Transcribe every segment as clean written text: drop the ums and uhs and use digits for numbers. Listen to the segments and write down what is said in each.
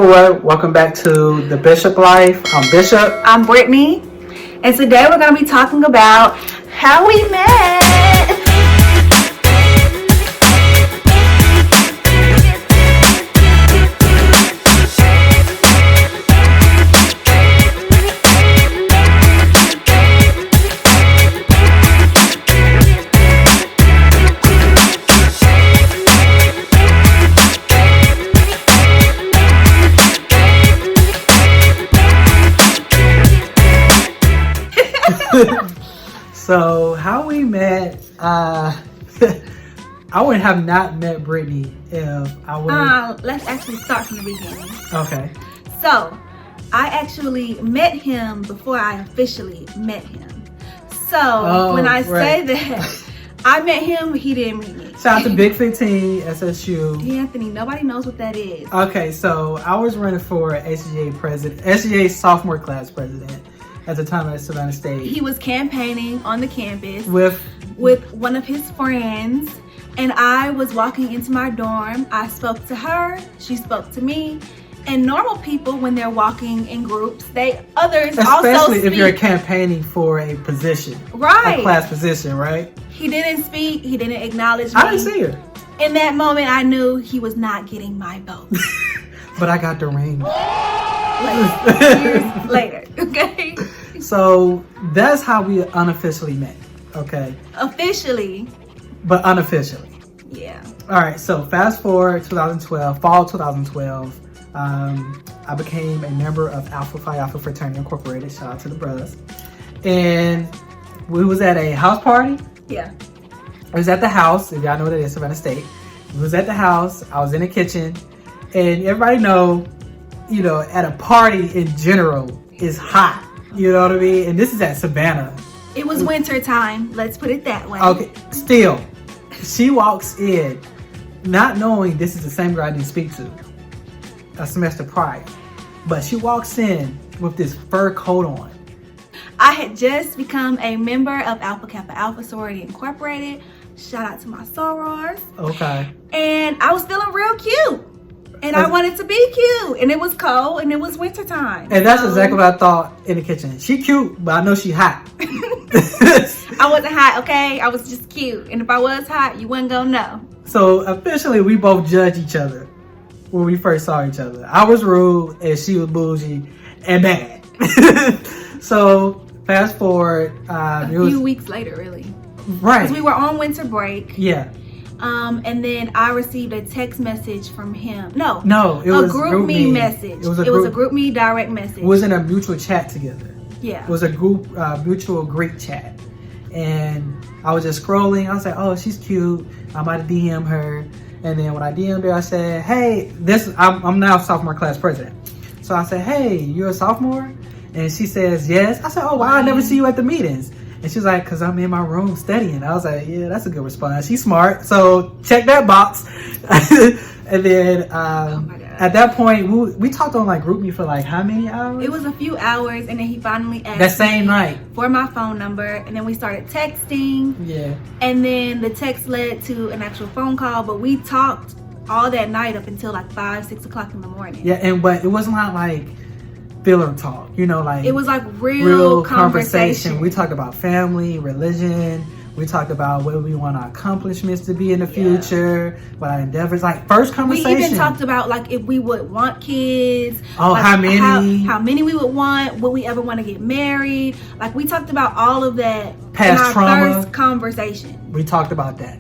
everyone, welcome back to The Bishop Life. I'm Bishop. I'm Brittany, and today we're going to be talking about how we met. So, how we met, I would have not met Brittany if I would Let's actually start from the beginning. Okay. So, I actually met him before I officially met him. So, when I say that I met him, he didn't meet me. Shout out to Big 15, SSU. Anthony, nobody knows what that is. Okay, so I was running for SGA sophomore class president at the time at Savannah State. He was campaigning on the campus with one of his friends, and I was walking into my dorm. I spoke to her, she spoke to me. And normal people, when they're walking in groups, others also especially speak. if you're campaigning for a position, right? A class position, right? He didn't speak. He didn't acknowledge me. I didn't see her. In that moment, I knew he was not getting my vote. But I got the ring. Years later, okay? So that's how we unofficially met, okay? Officially. But unofficially. Yeah. All right, so fast forward 2012, fall 2012. I became a member of Alpha Phi Alpha Fraternity Incorporated. Shout out to the brothers. And we was at a house party. Yeah. It was at the house, if y'all know what it is, Savannah State. We was at the house, I was in the kitchen, and everybody know, at a party in general is hot. You know what I mean? And this is at Savannah. It was winter time, let's put it that way. Okay, still, she walks in not knowing this is the same girl I didn't speak to a semester prior. But she walks in with this fur coat on. I had just become a member of Alpha Kappa Alpha Sorority Incorporated. Shout out to my sorors. Okay. And I was feeling real cute. And I wanted to be cute. And it was cold and it was winter time. And that's exactly what I thought in the kitchen. She cute, but I know she hot. I wasn't hot, okay? I was just cute. And if I was hot, you wouldn't gonna know. So officially, we both judged each other when we first saw each other. I was rude and she was bougie and bad. So fast forward. A few weeks later, really. Right. Because we were on winter break. Yeah. And then I received a text message from him. No, it was a group me message. It was a group me direct message. It was in a mutual chat together. Yeah. It was a group mutual Greek chat. And I was just scrolling. I was like, oh, she's cute. I might DM her. And then when I DM'd her, I said, hey, I'm now sophomore class president. So I said, hey, you're a sophomore? And she says, yes. I said, oh, wow, I never see you at the meetings. And she's like, because I'm in my room studying. I was like, yeah, that's a good response. She's smart. So check that box. And then at that point, we talked on like GroupMe for like how many hours? It was a few hours. And then he finally asked that same night for my phone number. And then we started texting. Yeah. And then the text led to an actual phone call. But we talked all that night up until like 5, 6 o'clock in the morning. Yeah. But it wasn't like filler talk, like it was like real conversation. We talked about family, religion. We talked about what we want our accomplishments to be in the future, what our endeavors. Like first conversation. We even talked about like if we would want kids. Oh, like how many? How many we would want? Would we ever want to get married? Like we talked about all of that past in our trauma. first conversation. We talked about that.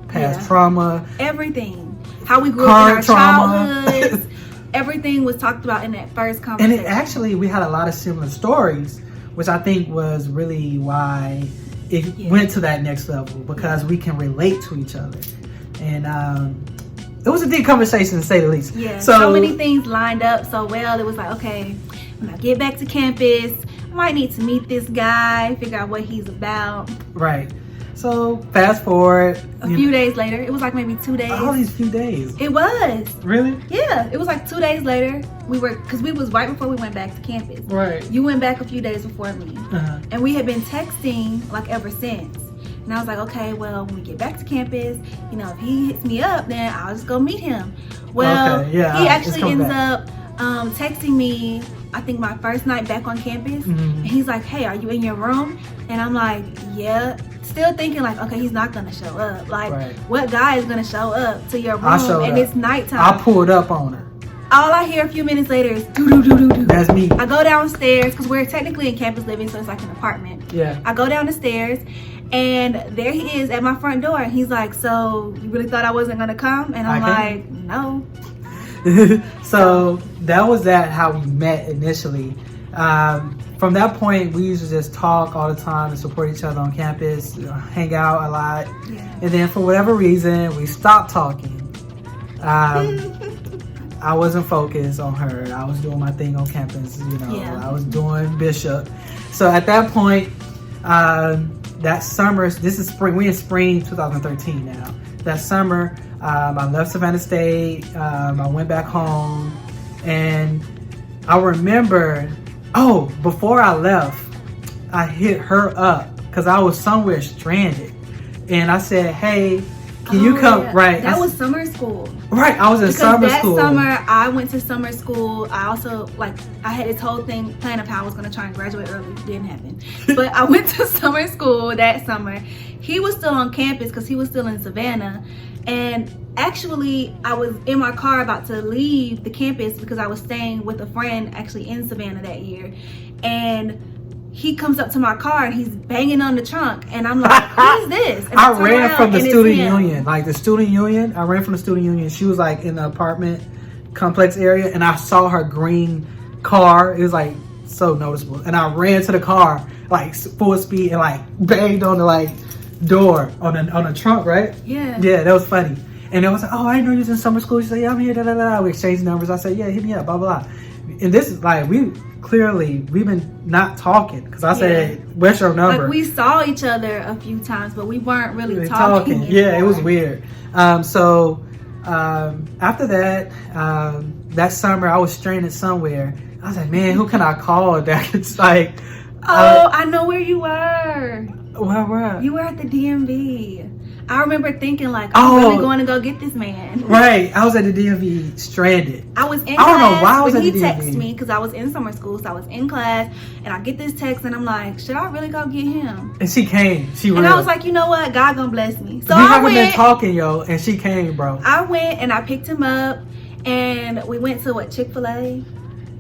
Past trauma. Everything. How we grew up in our trauma. childhoods. Everything was talked about in that first conversation. And we had a lot of similar stories, which I think was really why it went to that next level, because we can relate to each other. And it was a deep conversation, to say the least. Yeah, so many things lined up so well. It was like, okay, when I get back to campus, I might need to meet this guy, figure out what he's about. Right. So fast forward. A few days later, it was like maybe 2 days. All these few days. It was. Really? Yeah, it was like 2 days later. Because we was right before we went back to campus. Right. You went back a few days before me. And we had been texting like ever since. And I was like, okay, well, when we get back to campus, if he hits me up, then I'll just go meet him. Well, he actually ends up texting me, I think my first night back on campus, and he's like, hey, are you in your room? And I'm like, yeah. Still thinking like, okay, he's not gonna show up. Like, what guy is gonna show up to your room and it's nighttime? I pulled up on her. All I hear a few minutes later is do do do do do. That's me. I go downstairs because we're technically in campus living, so it's like an apartment. Yeah. I go down the stairs, and there he is at my front door. And he's like, "So you really thought I wasn't gonna come?" And I'm like, "No." So that was how we met initially. From that point, we used to just talk all the time and support each other on campus, hang out a lot. Yeah. And then for whatever reason, we stopped talking. I wasn't focused on her. I was doing my thing on campus, I was doing Bishop. So at that point, that summer, this is spring, we're in spring 2013 now. That summer, I left Savannah State, I went back home, and I remember, before I left, I hit her up because I was somewhere stranded. And I said, hey, can you come? Yeah. Right. That was summer school. Right. I was in summer school. That summer, I went to summer school. I also, I had this whole plan of how I was going to try and graduate early. Didn't happen. But I went to summer school that summer. He was still on campus because he was still in Savannah. And actually, I was in my car about to leave the campus because I was staying with a friend actually in Savannah that year. And he comes up to my car and he's banging on the trunk. And I'm like, who is this? And I ran from the student union. I ran from the student union. She was in the apartment complex area. And I saw her green car. It was so noticeable. And I ran to the car full speed and banged on the door on the trunk, right? Yeah. Yeah, that was funny. And it was I didn't know you was in summer school. She said, yeah, I'm here, da da da. We exchanged numbers. I said, yeah, hit me up, blah blah blah. And this is we've been not talking because I said, what's your number? We saw each other a few times, but we weren't really talking. Yeah, it was weird. So after that, that summer I was stranded somewhere. I was like, man, who can I call that it's I know where you were. Where were you? Were at the DMV. I remember thinking I'm really going to go get this man. Right. I was at the DMV stranded. I was in class. I don't know why I was when at he the texted DMV. me because I was in summer school, so I was in class, and I get this text, and I'm like, should I really go get him? And she came. And I was like, you know what? God gonna bless me. So we haven't been talking, yo, and she came, bro. I went and I picked him up, and we went to Chick-fil-A.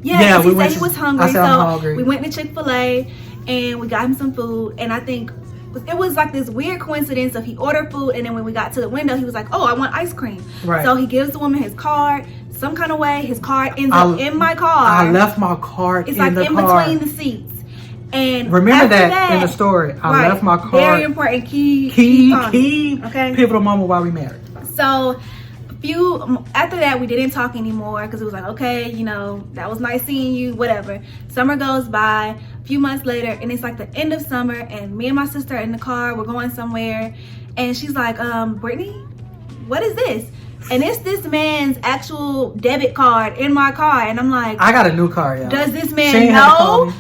Yeah, he said he was hungry, I said, I'm hungry. We went to Chick-fil-A, and we got him some food, and I think it was this weird coincidence of he ordered food, and then when we got to the window, he was like, oh, I want ice cream. Right. So he gives the woman his card. Some kind of way, his card ends up in my car. I left my card in the car. It's in between the seats. And remember that in the story. I left my card. Very important key. Okay. Pivotal moment while we married. So after that, we didn't talk anymore because it was okay, that was nice seeing you, whatever. Summer goes by, a few months later, and it's the end of summer, and me and my sister are in the car, we're going somewhere, and she's like, Brittany, what is this? And it's this man's actual debit card in my car. And I'm like, I got a new car, y'all. Does this man know?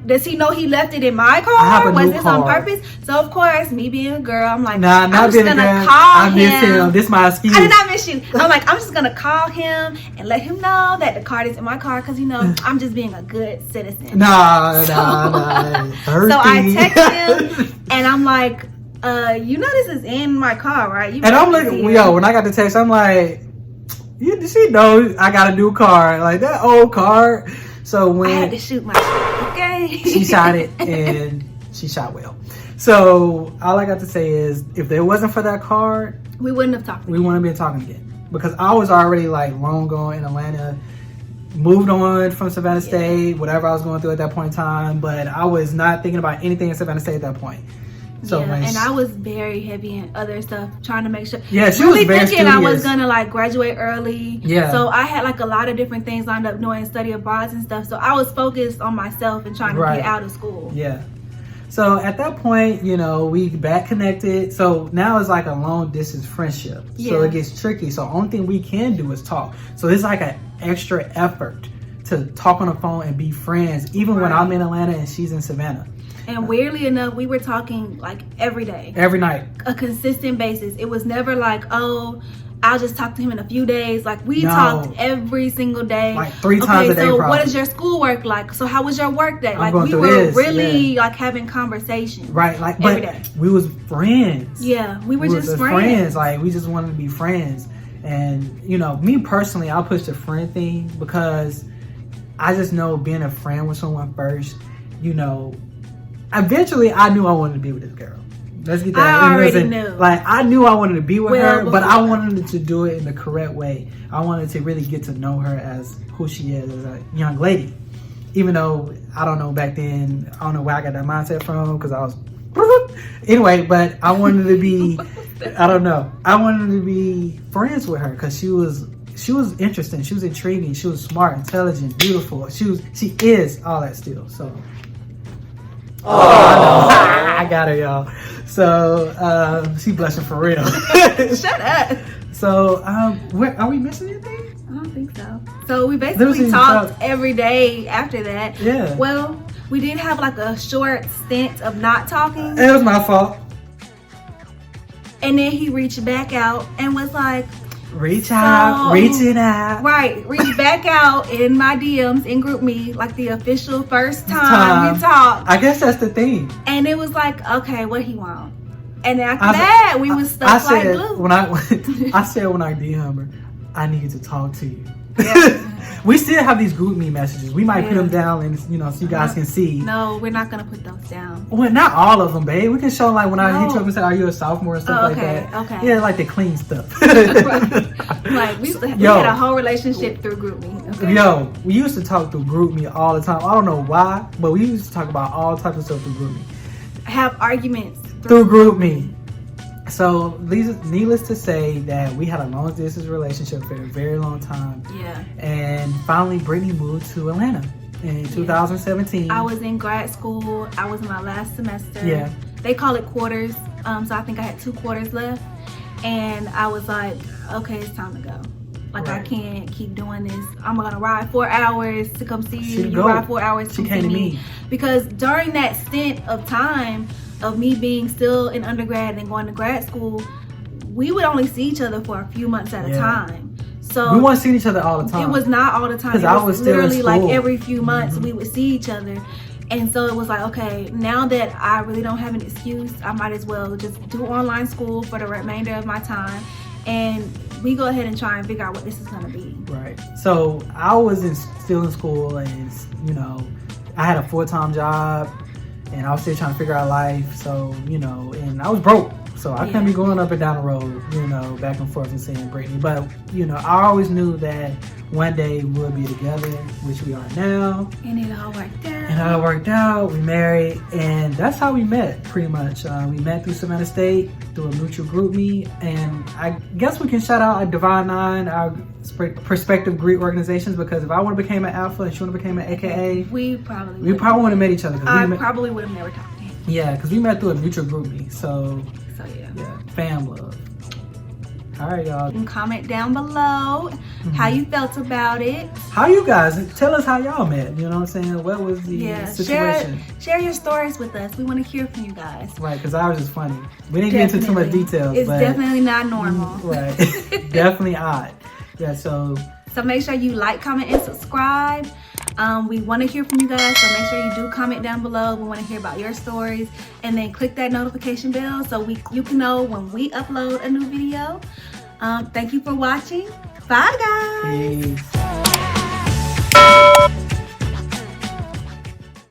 Does he know he left it in my car? Was this on purpose? So, of course, me being a girl, I'm like, nah, I'm just going to call him. I miss him. This is my excuse. I did not miss you. I'm like, I'm just going to call him and let him know that the card is in my car because, I'm just being a good citizen. Nah. So I text him and I'm like, this is in my car, right? And I'm looking, when I got the text, I'm like, she knows I got a new car, that old car. So when I had to shoot my shot, okay? She shot it and she shot well. So all I got to say is, if there wasn't for that car, we wouldn't have talked. We wouldn't have been talking again because I was already long gone in Atlanta. Moved on from Savannah State, whatever I was going through at that point in time, but I was not thinking about anything in Savannah State at that point. So and I was very heavy in other stuff, trying to make sure. Yeah, she really was very thinking studious. I was gonna graduate early. Yeah. So I had a lot of different things lined up, doing study abroad and stuff. So I was focused on myself and trying to get out of school. Yeah. So at that point, we back connected. So now it's a long distance friendship. Yeah. So it gets tricky. So only thing we can do is talk. So it's an extra effort to talk on the phone and be friends, even when I'm in Atlanta and she's in Savannah. And weirdly enough, we were talking every day. Every night. A consistent basis. It was never I'll just talk to him in a few days. Like we No. talked every single day. Like 3 times a day. So probably. what is your schoolwork like? So how was your work day? I'm Like going we through were this, really like having conversations. Right, like every but day. we was friends. Yeah, we were just friends. friends. Like we just wanted to be friends. And you know, me personally, I'll push the friend thing because I just know being a friend with someone first, you know, eventually I knew I wanted to be with this girl. Let's get that. I already knew. Like I knew I wanted to be with Well, her, but I wanted to do it in the correct way. I wanted to really get to know her as who she is as a young lady. Even though I don't know back then, I don't know where I got that mindset from because I was anyway. But I wanted to be. I don't know. I wanted to be friends with her because she was interesting. She was intriguing. She was smart, intelligent, beautiful. She is all that still. So. Oh, I got her, y'all. So she blushing for real. Shut up. So where are we missing anything? I don't think so. So we There basically was talked talk. every day after that. Yeah. Well, we did have like a short stint of not talking. It was my fault. And then he reached back out and was like, Reaching out. right, reached back out in my DMs in Group Me, like the official first time we talked. I guess that's the thing. And it was like, okay, what he want? And after I- that, we was stuck like said glue. when I said when I DM her, I need to talk to you. Yeah. We still have these Group Me messages. We might put Yeah. them down and so you guys can see. No, we're not gonna put those down. Well, not all of them, babe. We can show like when I hit No. you up and say, "Are you a sophomore?" and stuff Oh, like okay, that. okay. Yeah, like the clean stuff. Like we Yo. had a whole relationship through Group Me. Okay? Yo, we used to talk through Group Me all the time. I don't know why, but we used to talk about all types of stuff through Group Me. Have arguments Through Group Me. So, needless to say that we had a long distance relationship for a very long time. Yeah. And finally, Brittany moved to Atlanta in 2017. I was in grad school. I was in my last semester. Yeah. They call it quarters. So I think I had 2 quarters left. And I was like, okay, it's time to go. Like, I Right. can't keep doing this. I'm going to ride 4 hours to come see you. She You go. ride 4 hours to She come came see to me. me. Because during that stint of time of me being still in undergrad and going to grad school, we would only see each other for a few months at a Yeah. time. So We weren't seeing each other all the time. it was not all the time. 'Cause It I was was still in literally like school. every few months Mhm. we would see each other. And so it was like, okay, now that I really don't have an excuse, I might as well just do online school for the remainder of my time. And we go ahead and try and figure out what this is going to be. Right. So I was still in school, and I had a full-time job, and I was still trying to figure out life. So and I was broke, so I couldn't be going up and down the road, back and forth and seeing Brittany. But I always knew that one day we'll be together, which we are now. And it all worked out. And how it worked out, we married, and that's how we met, pretty much. We met through Savannah State, through a mutual Group Me, and I guess we can shout out Divine Nine, our prospective Greek organizations, because if I would have became an Alpha and she would have became an AKA, we probably we probably would have met each other. 'Cause I we met, probably would have never talked to him. yeah, because we met through a mutual Group Me, so So yeah. fam love. All right, y'all. You can comment down below how you felt about it. How you guys, tell us how y'all met, you know what I'm saying? What was the situation? Share your stories with us. We want to hear from you guys. Right, because ours is funny. We didn't get into too much details. It's but definitely not normal. Right. Definitely odd. Yeah, so make sure you like, comment, and subscribe. We want to hear from you guys, so make sure you do comment down below. We want to hear about your stories, and then click that notification bell so you can know when we upload a new video. Thank you for watching. Bye, guys. peace.